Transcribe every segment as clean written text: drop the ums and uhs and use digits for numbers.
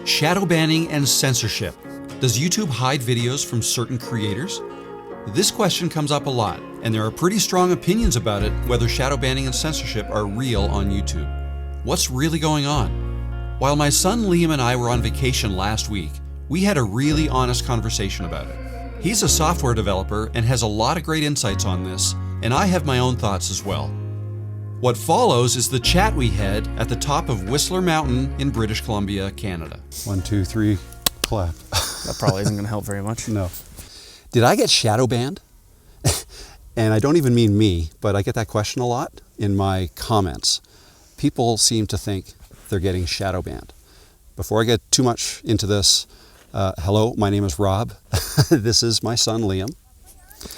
Shadow banning and censorship. Does YouTube hide videos from certain creators? This question comes up a lot, and there are pretty strong opinions about it, whether shadow banning and censorship are real on YouTube. What's really going on? While my son Liam and I were on vacation last week, we had a really honest conversation about it. He's a software developer and has a lot of great insights on this, and I have my own thoughts as well. What follows is the chat we had at the top of Whistler Mountain in British Columbia, Canada. 1, 2, 3, clap. That probably isn't going to help very much. No. Did I get shadow banned? And I don't even mean me, but I get that question a lot in my comments. People seem to think they're getting shadow banned. Before I get too much into this, hello, my name is Rob. This is my son, Liam.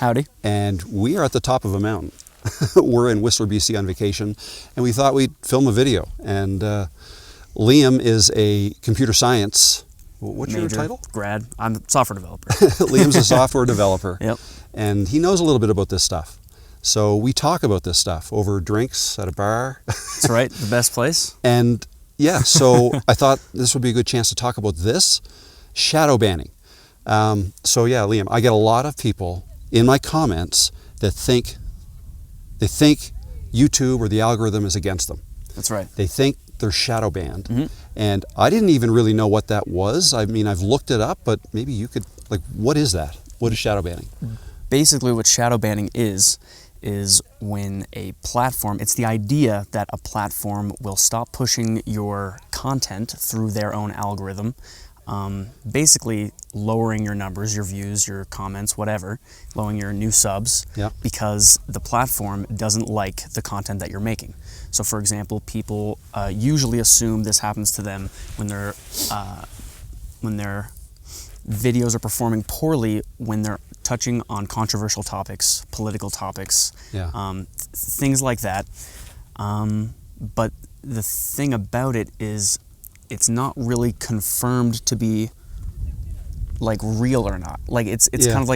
Howdy. And we are at the top of a mountain. We're in Whistler, BC on vacation, and we thought we'd film a video. And Liam is a computer science, what's your title? Grad. I'm a software developer. Liam's a software developer. Yep. And he knows a little bit about this stuff. So we talk about this stuff over drinks at a bar. That's right, the best place. And yeah, so I thought this would be a good chance to talk about this, shadow banning. So yeah, Liam, I get a lot of people in my comments that think YouTube or the algorithm is against them. That's right. They think they're shadow banned. And I didn't even really know what that was. I mean, I've looked it up, but maybe you could, like, what is that? What is shadow banning? Basically what shadow banning is when a platform, it's the idea that a platform will stop pushing your content through their own algorithm, basically lowering your numbers, your views, your comments, whatever, lowering your new subs, because the platform doesn't like the content that you're making. So for example, people usually assume this happens to them when their videos are performing poorly, when they're touching on controversial topics, political topics, things like that. But the thing about it is, it's not really confirmed to be like real or not. Like it's kind of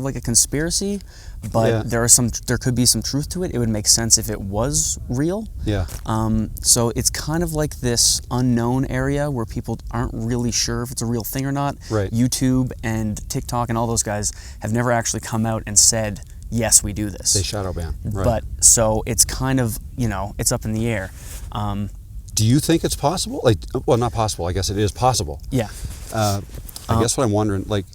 like a conspiracy, but there could be some truth to it. It would make sense if it was real. So it's kind of like this unknown area where people aren't really sure if it's a real thing or not. Right. YouTube and TikTok and all those guys have never actually come out and said, yes, we do this. They shadow ban. Right. But so it's kind of, it's up in the air. Do you think it's possible? Like, well, not possible. I guess it is possible. Yeah. I guess what I'm wondering, like,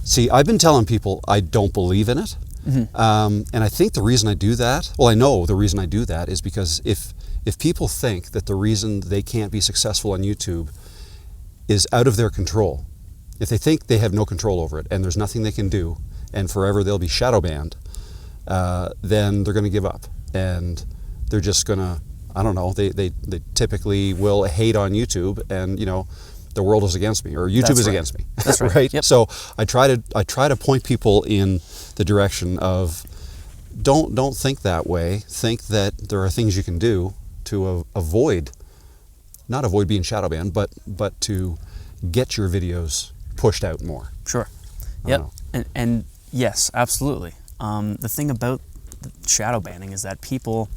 see, I've been telling people I don't believe in it. And I think the reason I do that, well, I know the reason I do that is because if people think that the reason they can't be successful on YouTube is out of their control, if they think they have no control over it and there's nothing they can do and forever they'll be shadow banned, then they're going to give up. And they're just going to, I don't know, they typically will hate on YouTube and, the world is against me, or YouTube is against me. That's right. Right? Yep. So I try to point people in the direction of don't think that way. Think that there are things you can do to not avoid being shadow banned, but to get your videos pushed out more. Sure. Yep. And yes, absolutely. The thing about shadow banning is that people,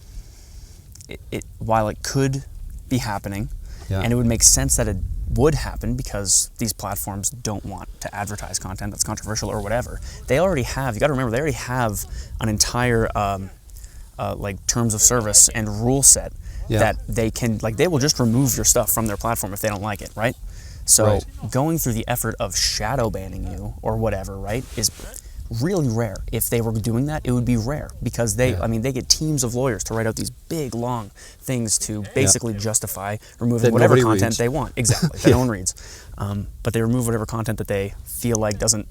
while it could be happening, and it would make sense that it would happen because these platforms don't want to advertise content that's controversial or whatever. They already have, you got to remember, they already have an entire like terms of service and rule set that they can, like, they will just remove your stuff from their platform if they don't like it, right? So going through the effort of shadow banning you or whatever, right, is really rare. If they were doing that, it would be rare because they get teams of lawyers to write out these big, long things to basically justify removing that whatever content reads. they want. Exactly, that no one reads. But they remove whatever content that they feel like doesn't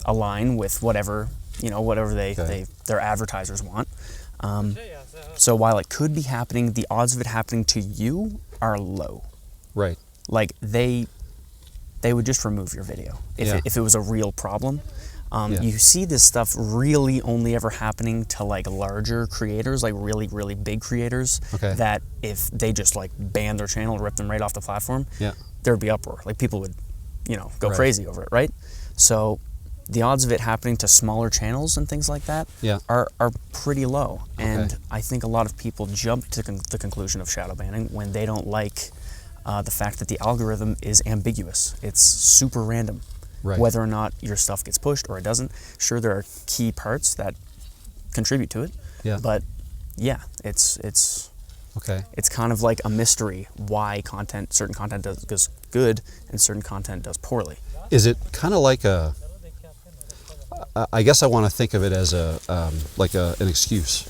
align with whatever, whatever their advertisers want. So while it could be happening, the odds of it happening to you are low. Right. Like they would just remove your video if it was a real problem. You see this stuff really only ever happening to like larger creators, like really, really big creators, that if they just like ban their channel, rip them right off the platform, there'd be uproar. Like people would, go crazy over it, right? So the odds of it happening to smaller channels and things like that are pretty low. And I think a lot of people jump to the conclusion of shadow banning when they don't like the fact that the algorithm is ambiguous. It's super random. Right. Whether or not your stuff gets pushed or it doesn't. Sure, there are key parts that contribute to it. Yeah. But yeah, it's Okay. it's kind of like a mystery why certain content does good and certain content does poorly. Is it kind of like I guess I want to think of it as an excuse,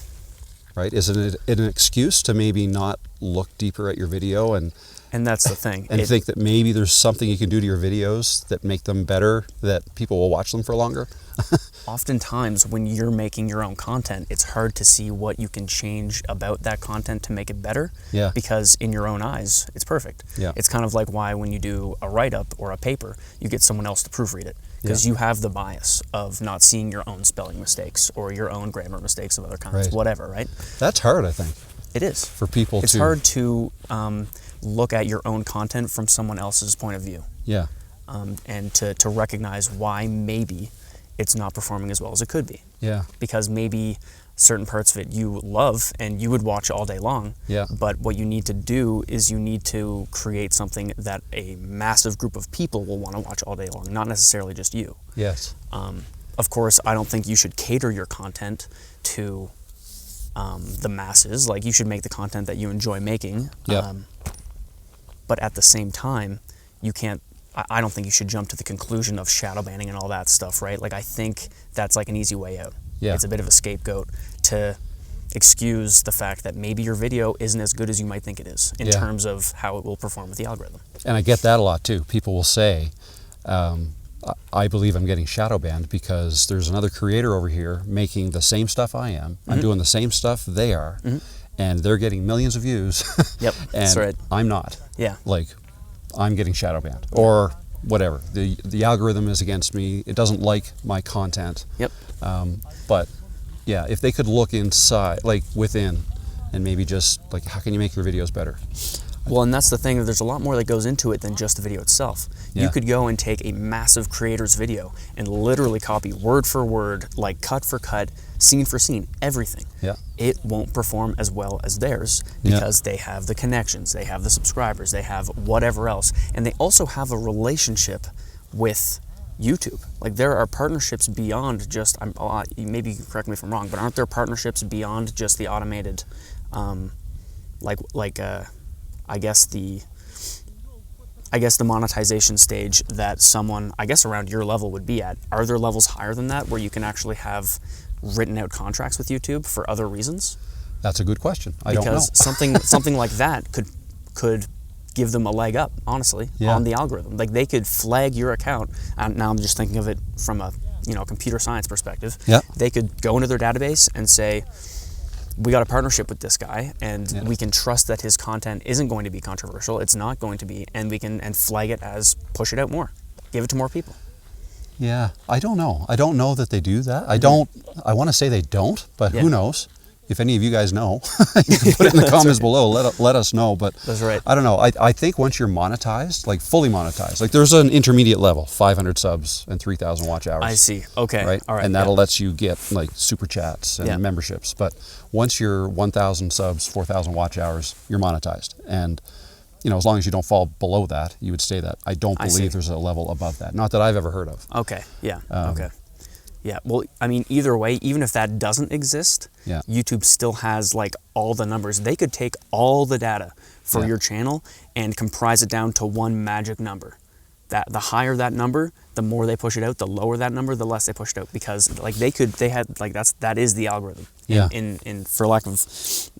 right? Is it an excuse to maybe not look deeper at your video and that's the thing. and think that maybe there's something you can do to your videos that make them better, that people will watch them for longer? Oftentimes when you're making your own content, it's hard to see what you can change about that content to make it better. Yeah. Because in your own eyes, it's perfect. Yeah. It's kind of like why when you do a write-up or a paper, you get someone else to proofread it. Because Yeah. you have the bias of not seeing your own spelling mistakes or your own grammar mistakes of other kinds, Right. whatever, right? That's hard, I think, It is. for people It's to... hard to look at your own content from someone else's point of view. Yeah. And to recognize why maybe it's not performing as well as it could be. Yeah. Because maybe certain parts of it you love and you would watch all day long. Yeah. But what you need to do is you need to create something that a massive group of people will want to watch all day long, not necessarily just you. Yes. Of course, I don't think you should cater your content to the masses. Like, you should make the content that you enjoy making. Yeah. But at the same time, you can't, I don't think you should jump to the conclusion of shadow banning and all that stuff, right? Like, I think that's like an easy way out. Yeah. It's a bit of a scapegoat to excuse the fact that maybe your video isn't as good as you might think it is in Yeah. terms of how it will perform with the algorithm. And I get that a lot too. People will say, I believe I'm getting shadow banned because there's another creator over here making the same stuff I am. I'm doing the same stuff they are, and they're getting millions of views. Yep, and that's right. I'm not. Yeah. Like, I'm getting shadow banned or whatever. The algorithm is against me. It doesn't like my content. Yep. But yeah, if they could look inside, like within, and maybe just like, how can you make your videos better? Well, and that's the thing, there's a lot more that goes into it than just the video itself. Yeah. You could go and take a massive creator's video and literally copy word for word, like cut for cut, scene for scene, everything. Yeah. It won't perform as well as theirs because they have the connections, they have the subscribers, they have whatever else, and they also have a relationship with YouTube. Like, there are partnerships beyond just, maybe you can correct me if I'm wrong, but aren't there partnerships beyond just the automated, I guess the monetization stage that someone, I guess around your level, would be at? Are there levels higher than that where you can actually have written out contracts with YouTube for other reasons? That's a good question. I don't know. Because something like that could give them a leg up, honestly, on the algorithm. Like, they could flag your account. Now I'm just thinking of it from a computer science perspective. Yeah. They could go into their database and say, we got a partnership with this guy, and we can trust that his content isn't going to be controversial. It's not going to be, and we can flag it as push it out more, give it to more people. Yeah, I don't know. I don't know that they do that. I want to say they don't, but who knows? If any of you guys know, you can put it in the comments below. Let us know. But That's right. I don't know. I think once you're monetized, like fully monetized, like there's an intermediate level, 500 subs and 3,000 watch hours. I see. Okay. Right? All right. And that'll let you get like super chats and Yeah. memberships. But once you're 1,000 subs, 4,000 watch hours, you're monetized. And as long as you don't fall below that, you would stay that. I don't believe there's a level above that. Not that I've ever heard of. Okay. Yeah. Okay. Yeah. Well, I mean, either way, even if that doesn't exist, YouTube still has like all the numbers. They could take all the data for your channel and comprise it down to one magic number. That the higher that number, the more they push it out. The lower that number, the less they push it out, because like that is the algorithm. Yeah. In for lack of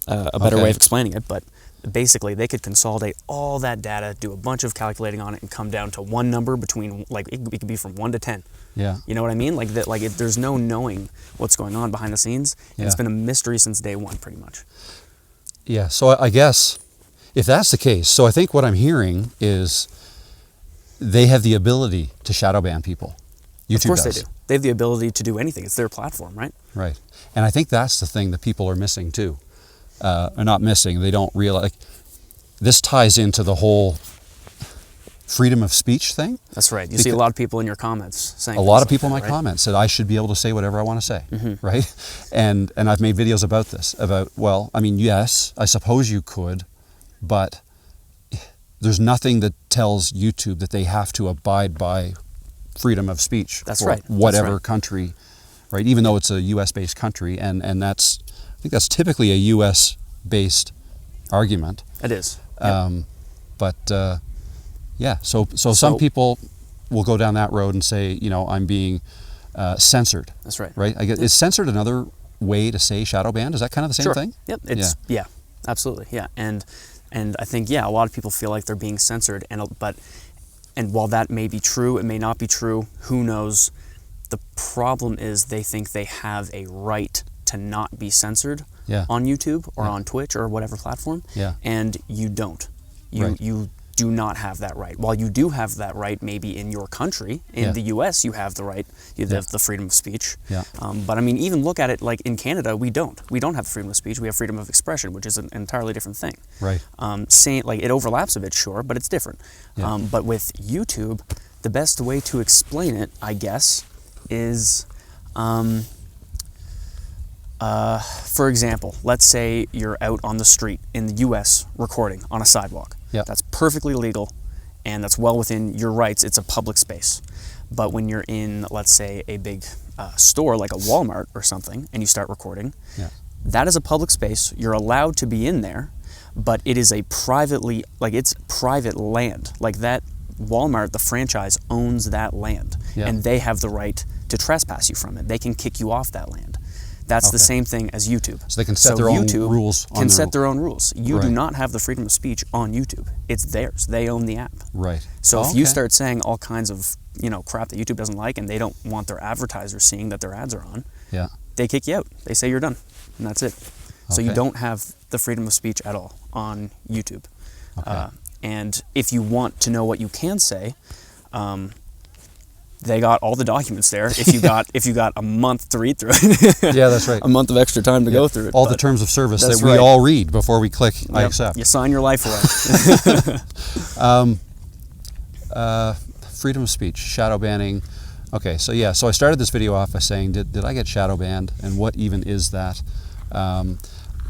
a better way of explaining it, but basically they could consolidate all that data, do a bunch of calculating on it, and come down to one number between, like, it could be from 1 to 10. Yeah. You know what I mean? Like that. Like, there's no knowing what's going on behind the scenes. And it's been a mystery since day one, pretty much. Yeah. So I guess if that's the case, so I think what I'm hearing is they have the ability to shadow ban people. YouTube Of course does. they do. They have the ability to do anything. It's their platform, right? Right. And I think that's the thing that people are missing too. Or not missing, they don't realize. Like, this ties into the whole freedom of speech thing. That's right. You see a lot of people in your comments saying A lot of things people like in that, my right? comments said I should be able to say whatever I want to say, right? And I've made videos about this, well, I mean, yes, I suppose you could, but there's nothing that tells YouTube that they have to abide by freedom of speech. That's for right. Whatever That's right. country, right? Even though it's a U.S.-based country, and that's, I think that's typically a U.S.-based argument. It is. Yep. But yeah, so some people will go down that road and say, I'm being censored. That's right. Right? I guess, is censored another way to say shadow banned? Is that kind of the same Sure. thing? Yep. Yeah, absolutely. Yeah. And I think, a lot of people feel like they're being censored, and while that may be true, it may not be true, who knows? The problem is they think they have a right to not be censored on YouTube or on Twitch or whatever platform. Yeah. And you don't. Right. You do not have that right. While you do have that right, maybe in your country, in the U.S., you have the right, you have the freedom of speech. Yeah. But I mean, even look at it like in Canada, we don't. We don't have freedom of speech. We have freedom of expression, which is an entirely different thing. Right. Saying like it overlaps a bit, sure, but it's different. Yeah. But with YouTube, the best way to explain it, I guess, is, for example, let's say you're out on the street in the U.S. recording on a sidewalk. Yeah. That's perfectly legal, and that's well within your rights. It's a public space. But when you're in, let's say, a big store like a Walmart or something, and you start recording, that is a public space. You're allowed to be in there, but it is it's private land. Like that Walmart, the franchise, owns that land, and they have the right to trespass you from it. They can kick you off that land. That's the same thing as YouTube. So they can set their own rules. Can set their own rules. You do not have the freedom of speech on YouTube. It's theirs. They own the app. Right. So if you start saying all kinds of crap that YouTube doesn't like, and they don't want their advertisers seeing that their ads are on, they kick you out. They say you're done, and that's it. So you don't have the freedom of speech at all on YouTube. Okay. And if you want to know what you can say, they got all the documents there. If you got a month to read through it, yeah, that's right. A month of extra time to go through it. All the terms of service that we all read before we click I accept. You sign your life away. Freedom of speech, shadow banning. Okay, so I started this video off by saying, did I get shadow banned, and what even is that? I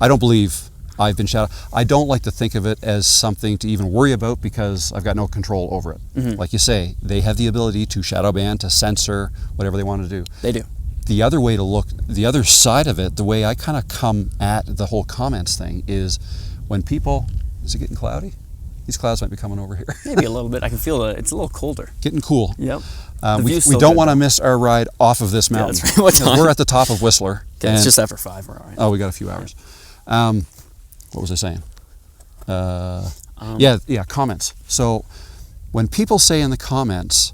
don't believe I've been shadow. I don't like to think of it as something to even worry about because I've got no control over it. Mm-hmm. Like you say, they have the ability to shadow ban, to censor, whatever they want to do. They do. The other way to look, the other side of it, the way I kind of come at the whole comments thing is when people, is it getting cloudy? These clouds might be coming over here. Maybe a little bit. I can feel it's a little colder. Getting cool. Yep. We don't want to miss our ride off of this mountain. Yeah, that's right. What time? We're at the top of Whistler. Okay, it's just after 5. We're all right. Oh, we got a few hours. What was I saying? Comments. So when people say in the comments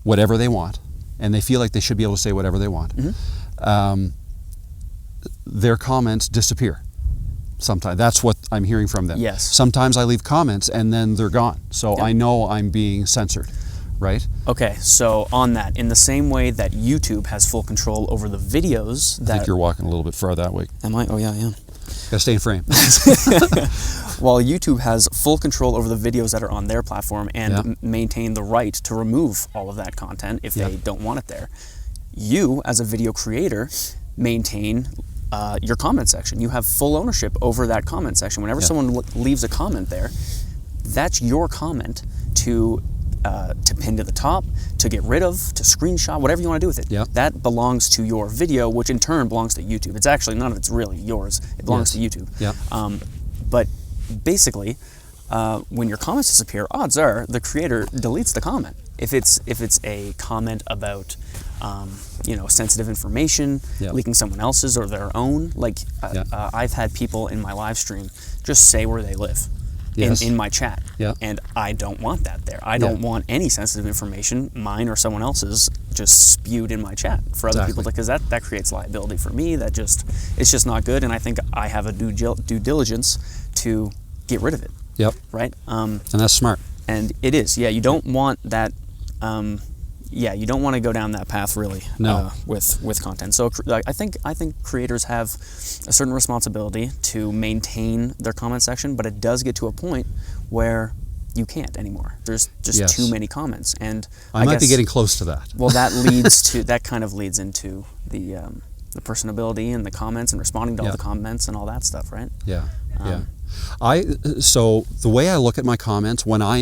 whatever they want, and they feel like they should be able to say whatever they want, their comments disappear. Sometimes that's what I'm hearing from them. Yes. Sometimes I leave comments and then they're gone. So I know I'm being censored, right? Okay, so on that, in the same way that YouTube has full control over the videos that... I think you're walking a little bit far that way. Am I? Oh, yeah, I am. Gotta stay in frame. While YouTube has full control over the videos that are on their platform and maintain the right to remove all of that content if they don't want it there, you, as a video creator, maintain your comment section. You have full ownership over that comment section. Whenever someone leaves a comment there, that's your comment to pin to the top, to get rid of, to screenshot, whatever you want to do with it. Yep. That belongs to your video, which in turn belongs to YouTube. It's actually, none of it's really yours. It belongs to YouTube. Yep. But basically, when your comments disappear, odds are the creator deletes the comment. If it's a comment about sensitive information, leaking someone else's or their own, I've had people in my live stream just say where they live. In my chat, and I don't want that there. I don't want any sensitive information, mine or someone else's, just spewed in my chat for other people, because that creates liability for me. It's just not good, and I think I have a due diligence to get rid of it. Yep. Right. And that's smart. And it is. Yeah. You don't want that. You don't want to go down that path, really. No. With content. So I think creators have a certain responsibility to maintain their comment section, but it does get to a point where you can't anymore. There's just too many comments, and I might be getting close to that. Well, that kind of leads into the personability and the comments and responding to all the comments and all that stuff, right? Yeah. So the way I look at my comments when I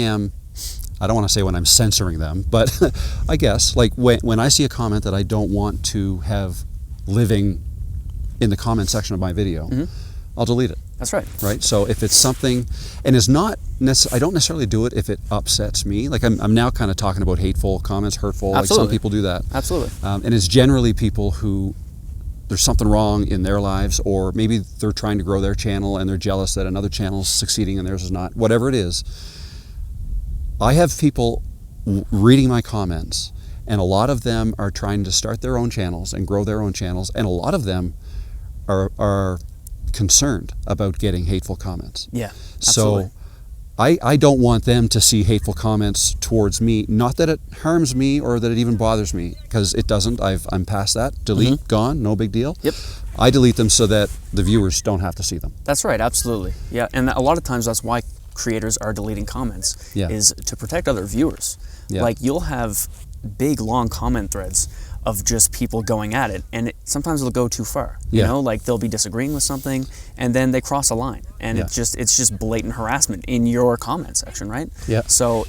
don't want to say when I'm censoring them, but I guess like when I see a comment that I don't want to have living in the comment section of my video, I'll delete it. That's right. Right. So if it's something, and it's not I don't necessarily do it if it upsets me. Like I'm now kind of talking about hateful comments, hurtful. Absolutely. Like some people do that. Absolutely. And it's generally people who there's something wrong in their lives, or maybe they're trying to grow their channel and they're jealous that another channel is succeeding and theirs is not. Whatever it is, I have people reading my comments, and a lot of them are trying to start their own channels and grow their own channels, and a lot of them are concerned about getting hateful comments. Yeah, absolutely. So I don't want them to see hateful comments towards me. Not that it harms me or that it even bothers me, because it doesn't. I'm past that. Delete, gone, no big deal. Yep. I delete them so that the viewers don't have to see them. That's right, absolutely. Yeah, and a lot of times that's why creators are deleting comments, is to protect other viewers. Yeah. Like you'll have big, long comment threads of just people going at it, and sometimes it'll go too far. You know, like they'll be disagreeing with something, and then they cross a line, and it's just blatant harassment in your comment section, right? Yeah. So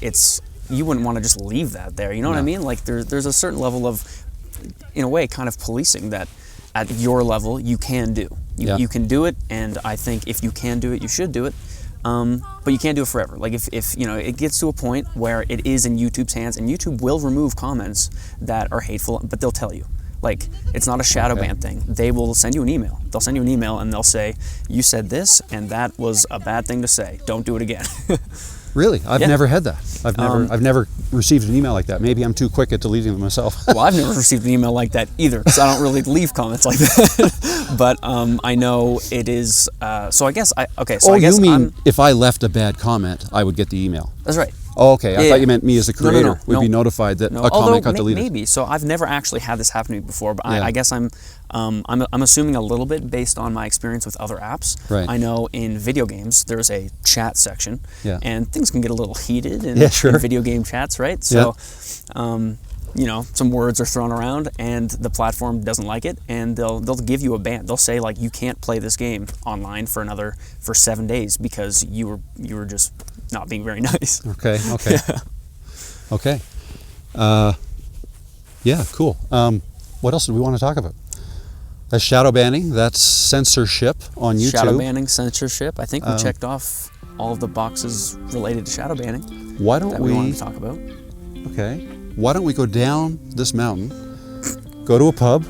you wouldn't want to just leave that there. You know what I mean? Like there's a certain level of, in a way, kind of policing that at your level you can do. You can do it, and I think if you can do it, you should do it. But you can't do it forever. Like if you know, it gets to a point where it is in YouTube's hands, and YouTube will remove comments that are hateful, but they'll tell you. Like, it's not a shadow ban thing. They will send you an email. They'll send you an email and they'll say, you said this and that was a bad thing to say. Don't do it again. Really? I've never had that. I've never received an email like that. Maybe I'm too quick at deleting them myself. Well, I've never received an email like that either, because I don't really leave comments like that. But I know it is. So I guess I guess you mean if I left a bad comment, I would get the email? That's right. Oh, okay. I thought you meant me as the creator would be notified that a comment got deleted. Maybe. So I've never actually had this happen to me before, but I guess I'm assuming a little bit based on my experience with other apps. Right. I know in video games there's a chat section, and things can get a little heated in video game chats, right? So, you know, some words are thrown around, and the platform doesn't like it, and they'll give you a ban. They'll say, like, you can't play this game online for 7 days because you were just not being very nice. Okay. Okay. Yeah, cool. What else do we want to talk about? That's shadow banning. That's censorship on YouTube. Shadow banning, censorship. I think we checked off all of the boxes related to shadow banning. Why don't we wanted to talk about? Okay. Why don't we go down this mountain, go to a pub,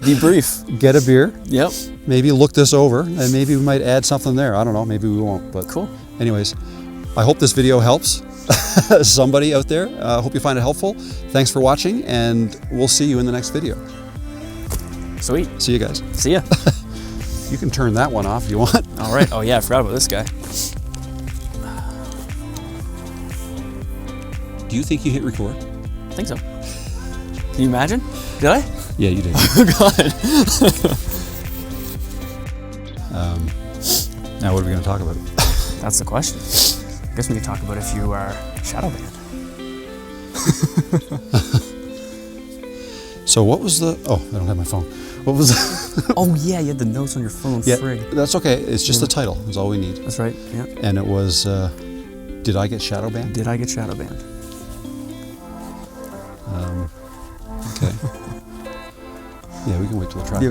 debrief, get a beer. Yep. Maybe look this over, and maybe we might add something there. I don't know. Maybe we won't. But cool. Anyways, I hope this video helps somebody out there. I hope you find it helpful. Thanks for watching, and we'll see you in the next video. Sweet. See you guys. See ya. You can turn that one off if you want. All right. Oh yeah, I forgot about this guy. Do you think you hit record? I think so. Can you imagine? Did I? Yeah, you did. Oh God. Now what are we going to talk about? That's the question. I guess we can talk about if you are shadow banned. So what was the... Oh, I don't have my phone. What was the... Oh yeah, you had the notes on your phone. Yeah, Frig. that's okay. It's just the title. That's all we need. That's right. Yeah. And it was... Did I get shadow banned? Did I get shadow banned? Okay. Yeah, we can wait till the track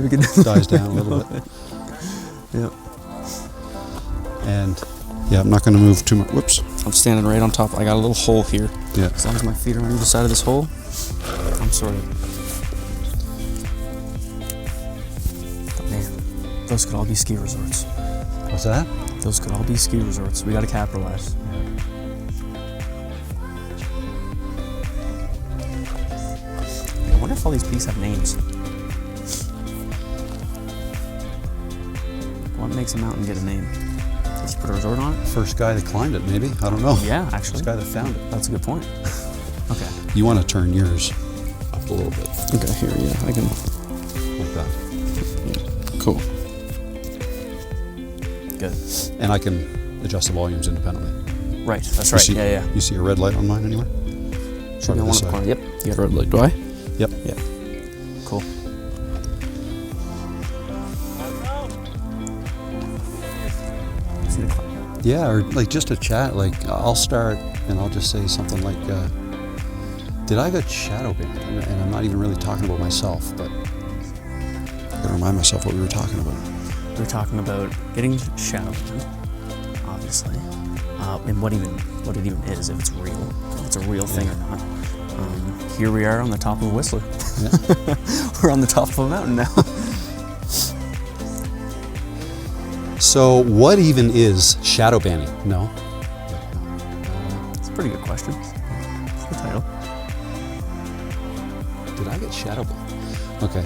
dies down a little bit. Yep. And yeah, I'm not going to move too much. Whoops. I'm standing right on top. I got a little hole here. Yeah. As long as my feet are on either side of this hole, I'm sorted. But man, those could all be ski resorts. What's that? Those could all be ski resorts. We got to capitalize. I wonder if all these peaks have names. What makes a mountain get a name? Did you put a resort on it? First guy that climbed it, maybe. I don't know. Yeah, actually. First guy that found it. That's a good point. Okay. You want to turn yours up a little bit. Okay, here, yeah, I can. Like that. Cool. Good. And I can adjust the volumes independently. Right, that's right. Yeah. You see a red light on mine anywhere? Yep. You got a red light, do I? Yep. Yeah. Cool. Yeah, or like just a chat. Like I'll start and I'll just say something like, "Did I get shadow banned?" And I'm not even really talking about myself, but I gotta remind myself what we were talking about. We were talking about getting shadow banned, obviously, and what it even is, if it's real, if it's a real thing or not. Here we are on the top of Whistler. Yeah. We're on the top of a mountain now. So, what even is shadow banning? No. It's a pretty good question. It's the title. Did I get shadow banned? Okay.